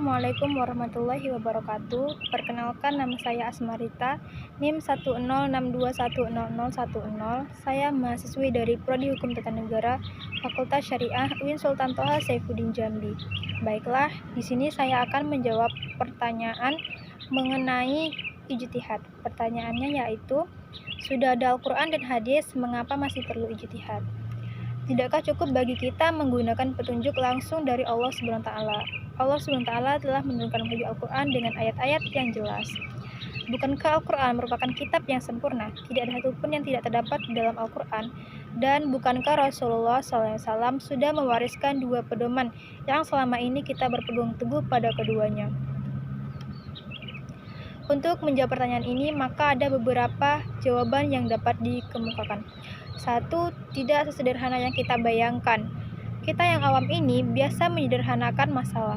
Assalamualaikum warahmatullahi wabarakatuh. Perkenalkan, nama saya Asmarita, NIM 10662100010. Saya mahasiswi dari Prodi Hukum Tata Negara, Fakultas Syariah UIN Sultan Toha Saifuddin Jambi. Baiklah, di sini saya akan menjawab pertanyaan mengenai ijtihad. Pertanyaannya yaitu, sudah ada Al-Quran dan hadis, mengapa masih perlu ijtihad? Tidakkah cukup bagi kita menggunakan petunjuk langsung dari Allah SWT? Allah SWT telah menurunkan wahyu Al-Quran dengan ayat-ayat yang jelas. Bukankah Al-Quran merupakan kitab yang sempurna? Tidak ada satupun yang tidak terdapat di dalam Al-Quran. Dan bukankah Rasulullah SAW sudah mewariskan dua pedoman yang selama ini kita berpegang teguh pada keduanya? Untuk menjawab pertanyaan ini, maka ada beberapa jawaban yang dapat dikemukakan. Satu, tidak sesederhana yang kita bayangkan. Kita yang awam ini biasa menyederhanakan masalah.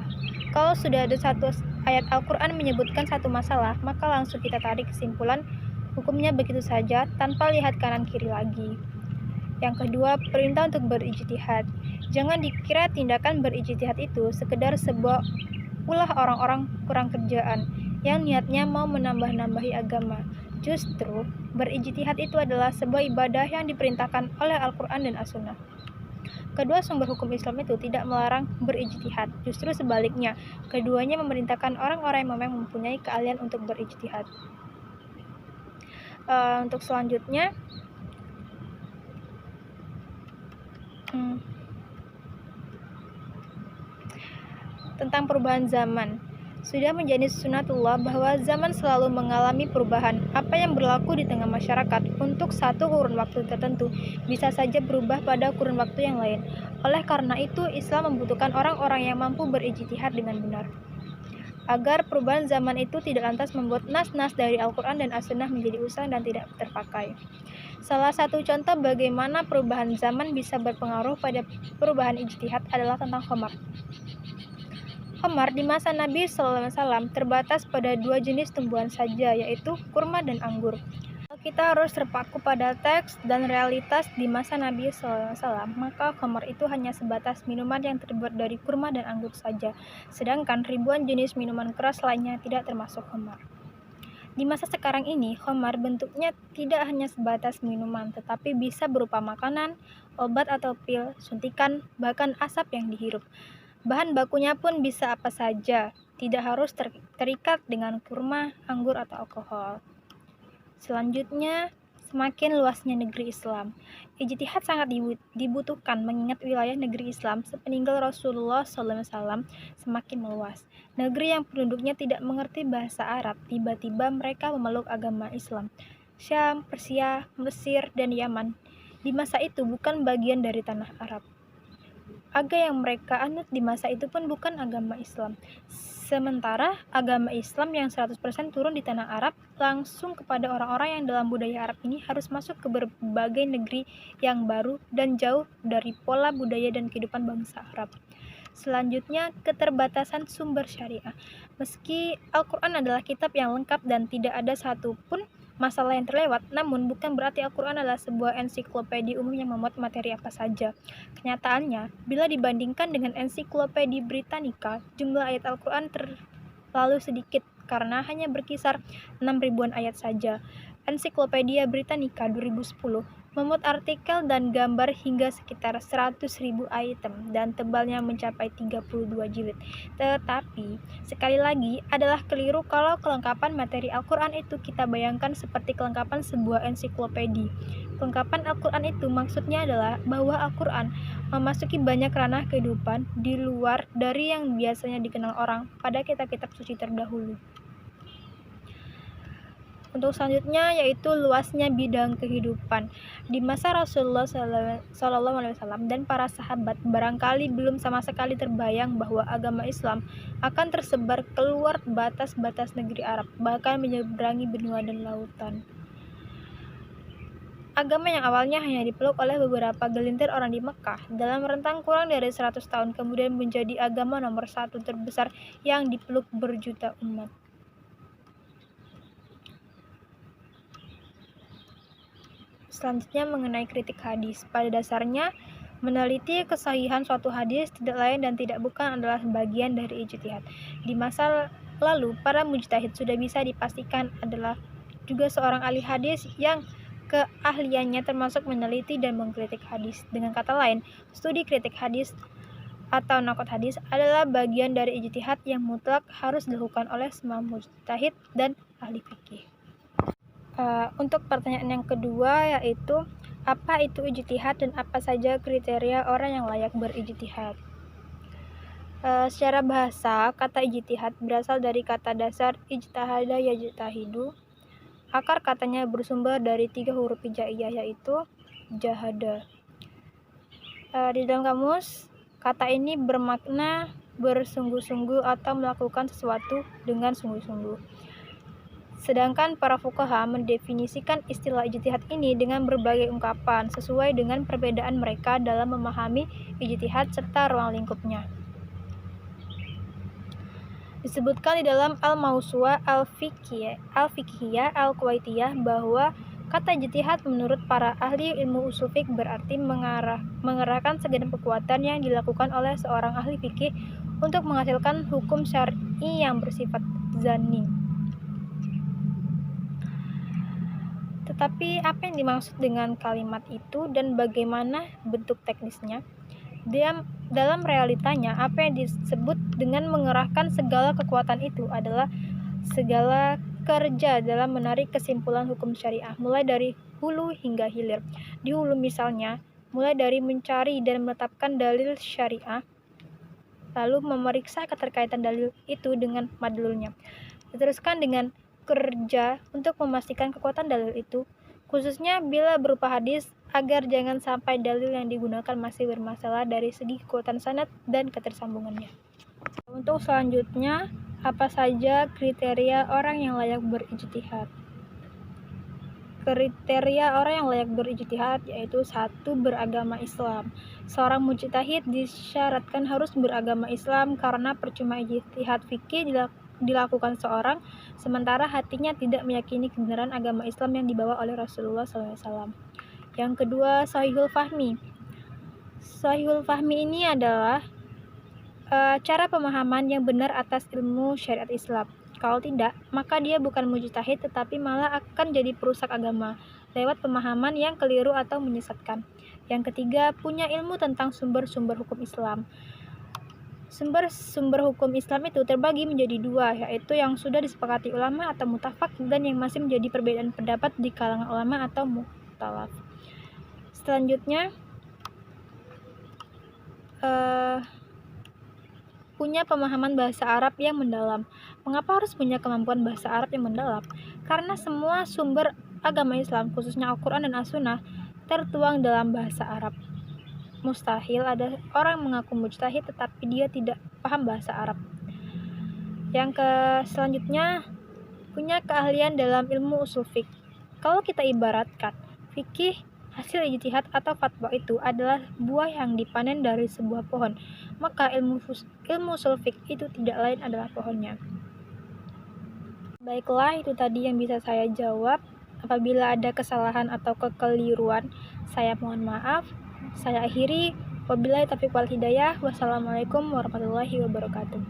Kalau sudah ada satu ayat Al-Quran menyebutkan satu masalah, maka langsung kita tarik kesimpulan hukumnya begitu saja tanpa lihat kanan kiri lagi. Yang kedua, perintah untuk berijtihad. Jangan dikira tindakan berijtihad itu sekedar sebuah ulah orang-orang kurang kerjaan yang niatnya mau menambah-nambahi agama. Justru, berijtihad itu adalah sebuah ibadah yang diperintahkan oleh Al-Quran dan As-Sunnah. Kedua sumber hukum Islam itu tidak melarang berijtihad, justru sebaliknya, keduanya memerintahkan orang-orang yang memang mempunyai keahlian untuk berijtihad. Untuk selanjutnya, tentang perubahan zaman. Sudah menjadi sunatullah bahwa zaman selalu mengalami perubahan. Apa yang berlaku di tengah masyarakat untuk satu kurun waktu tertentu bisa saja berubah pada kurun waktu yang lain. Oleh karena itu, Islam membutuhkan orang-orang yang mampu berijtihad dengan benar. Agar perubahan zaman itu tidak lantas membuat nas-nas dari Al-Quran dan As-Sunnah menjadi usang dan tidak terpakai. Salah satu contoh bagaimana perubahan zaman bisa berpengaruh pada perubahan ijtihad adalah tentang khamar. Khamar di masa Nabi SAW terbatas pada dua jenis tumbuhan saja, yaitu kurma dan anggur. Kita harus terpaku pada teks dan realitas di masa Nabi SAW, maka khamar itu hanya sebatas minuman yang terbuat dari kurma dan anggur saja, sedangkan ribuan jenis minuman keras lainnya tidak termasuk khamar. Di masa sekarang ini, khamar bentuknya tidak hanya sebatas minuman, tetapi bisa berupa makanan, obat atau pil, suntikan, bahkan asap yang dihirup. Bahan bakunya pun bisa apa saja, tidak harus terikat dengan kurma, anggur, atau alkohol. Selanjutnya, semakin luasnya negeri Islam. Ijtihad sangat dibutuhkan mengingat wilayah negeri Islam sepeninggal Rasulullah SAW semakin meluas. Negeri yang penduduknya tidak mengerti bahasa Arab, tiba-tiba mereka memeluk agama Islam. Syam, Persia, Mesir, dan Yaman di masa itu bukan bagian dari tanah Arab. Agama yang mereka anut di masa itu pun bukan agama Islam. Sementara agama Islam yang 100% turun di tanah Arab langsung kepada orang-orang yang dalam budaya Arab ini harus masuk ke berbagai negeri yang baru dan jauh dari pola budaya dan kehidupan bangsa Arab. Selanjutnya, keterbatasan sumber syariah. Meski Al-Quran adalah kitab yang lengkap dan tidak ada satupun masalah yang terlewat, namun bukan berarti Al-Quran adalah sebuah ensiklopedia umum yang memuat materi apa saja. Kenyataannya, bila dibandingkan dengan ensiklopedi Britannica, jumlah ayat Al-Quran terlalu sedikit karena hanya berkisar 6.000-an ayat saja. Ensiklopedia Britannica 2010 memuat artikel dan gambar hingga sekitar 100.000 item dan tebalnya mencapai 32 jilid. Tetapi, sekali lagi, adalah keliru kalau kelengkapan materi Al-Quran itu kita bayangkan seperti kelengkapan sebuah ensiklopedi. Kelengkapan Al-Quran itu maksudnya adalah bahwa Al-Quran memasuki banyak ranah kehidupan di luar dari yang biasanya dikenal orang pada kitab-kitab suci terdahulu. Untuk selanjutnya yaitu luasnya bidang kehidupan. Di masa Rasulullah SAW dan para sahabat barangkali belum sama sekali terbayang bahwa agama Islam akan tersebar keluar batas-batas negeri Arab, bahkan menyeberangi benua dan lautan. Agama yang awalnya hanya dipeluk oleh beberapa gelintir orang di Mekah, dalam rentang kurang dari 100 tahun kemudian menjadi agama nomor 1 terbesar yang dipeluk berjuta umat. Selanjutnya mengenai kritik hadis. Pada dasarnya, Meneliti kesahihan suatu hadis tidak lain dan tidak bukan adalah bagian dari ijtihad. Di masa lalu, para mujtahid sudah bisa dipastikan adalah juga seorang ahli hadis yang keahliannya termasuk meneliti dan mengkritik hadis. Dengan kata lain, studi kritik hadis atau naqd hadis adalah bagian dari ijtihad yang mutlak harus dilakukan oleh semua mujtahid dan ahli fikih. Untuk pertanyaan yang kedua yaitu apa itu ijtihad dan apa saja kriteria orang yang layak berijtihad? Secara bahasa, kata ijtihad berasal dari kata dasar ijtahada yajtahidu. Akar katanya bersumber dari 3 huruf hijaiyah yaitu jahada. Di dalam kamus, kata ini bermakna bersungguh-sungguh atau melakukan sesuatu dengan sungguh-sungguh. Sedangkan para fuqaha mendefinisikan istilah ijtihad ini dengan berbagai ungkapan sesuai dengan perbedaan mereka dalam memahami ijtihad serta ruang lingkupnya. Disebutkan di dalam Al-Mawsu'ah Al-Fiqhiyah Al-Kuwaitiyah bahwa kata ijtihad menurut para ahli ilmu ushul fiqh berarti mengerahkan segenap kekuatan yang dilakukan oleh seorang ahli fikih untuk menghasilkan hukum syar'i yang bersifat zanni. Tetapi apa yang dimaksud dengan kalimat itu dan bagaimana bentuk teknisnya? Dalam realitanya, apa yang disebut dengan mengerahkan segala kekuatan itu adalah segala kerja dalam menarik kesimpulan hukum syariah, mulai dari hulu hingga hilir. Di hulu misalnya, mulai dari mencari dan menetapkan dalil syariah, lalu memeriksa keterkaitan dalil itu dengan madlulnya. Diteruskan dengan kerja untuk memastikan kekuatan dalil itu, khususnya bila berupa hadis, agar jangan sampai dalil yang digunakan masih bermasalah dari segi kekuatan sanad dan ketersambungannya. Untuk selanjutnya, apa saja kriteria orang yang layak berijtihad? Kriteria orang yang layak berijtihad yaitu 1. Beragama Islam. Seorang mujtahid disyaratkan harus beragama Islam karena percuma ijtihad fikih dilakukan seorang sementara hatinya tidak meyakini kebenaran agama Islam yang dibawa oleh Rasulullah SAW. Yang kedua, Shahihul Fahmi. Shahihul Fahmi ini adalah cara pemahaman yang benar atas ilmu syariat Islam. Kalau tidak, maka dia bukan mujtahid tetapi malah akan jadi perusak agama lewat pemahaman yang keliru atau menyesatkan. Yang ketiga, punya ilmu tentang sumber-sumber hukum Islam. Sumber-sumber hukum Islam itu terbagi menjadi 2, yaitu yang sudah disepakati ulama atau mutafaq dan yang masih menjadi perbedaan pendapat di kalangan ulama atau mukhtalaf. Selanjutnya, punya pemahaman bahasa Arab yang mendalam. Mengapa harus punya kemampuan bahasa Arab yang mendalam? Karena semua sumber agama Islam, khususnya Al-Quran dan As-Sunnah, tertuang dalam bahasa Arab. Mustahil ada orang mengaku mujtahid tetapi dia tidak paham bahasa Arab. Yang selanjutnya, punya keahlian dalam ilmu ushul fiqh. Kalau kita ibaratkan, fikih hasil ijtihad atau fatwa itu adalah buah yang dipanen dari sebuah pohon, maka ilmu ushul fiqh itu tidak lain adalah pohonnya. Baiklah, itu tadi yang bisa saya jawab. Apabila ada kesalahan atau kekeliruan, saya mohon maaf. Saya akhiri. Wabillahi taufiq wal hidayah. Wassalamualaikum warahmatullahi wabarakatuh.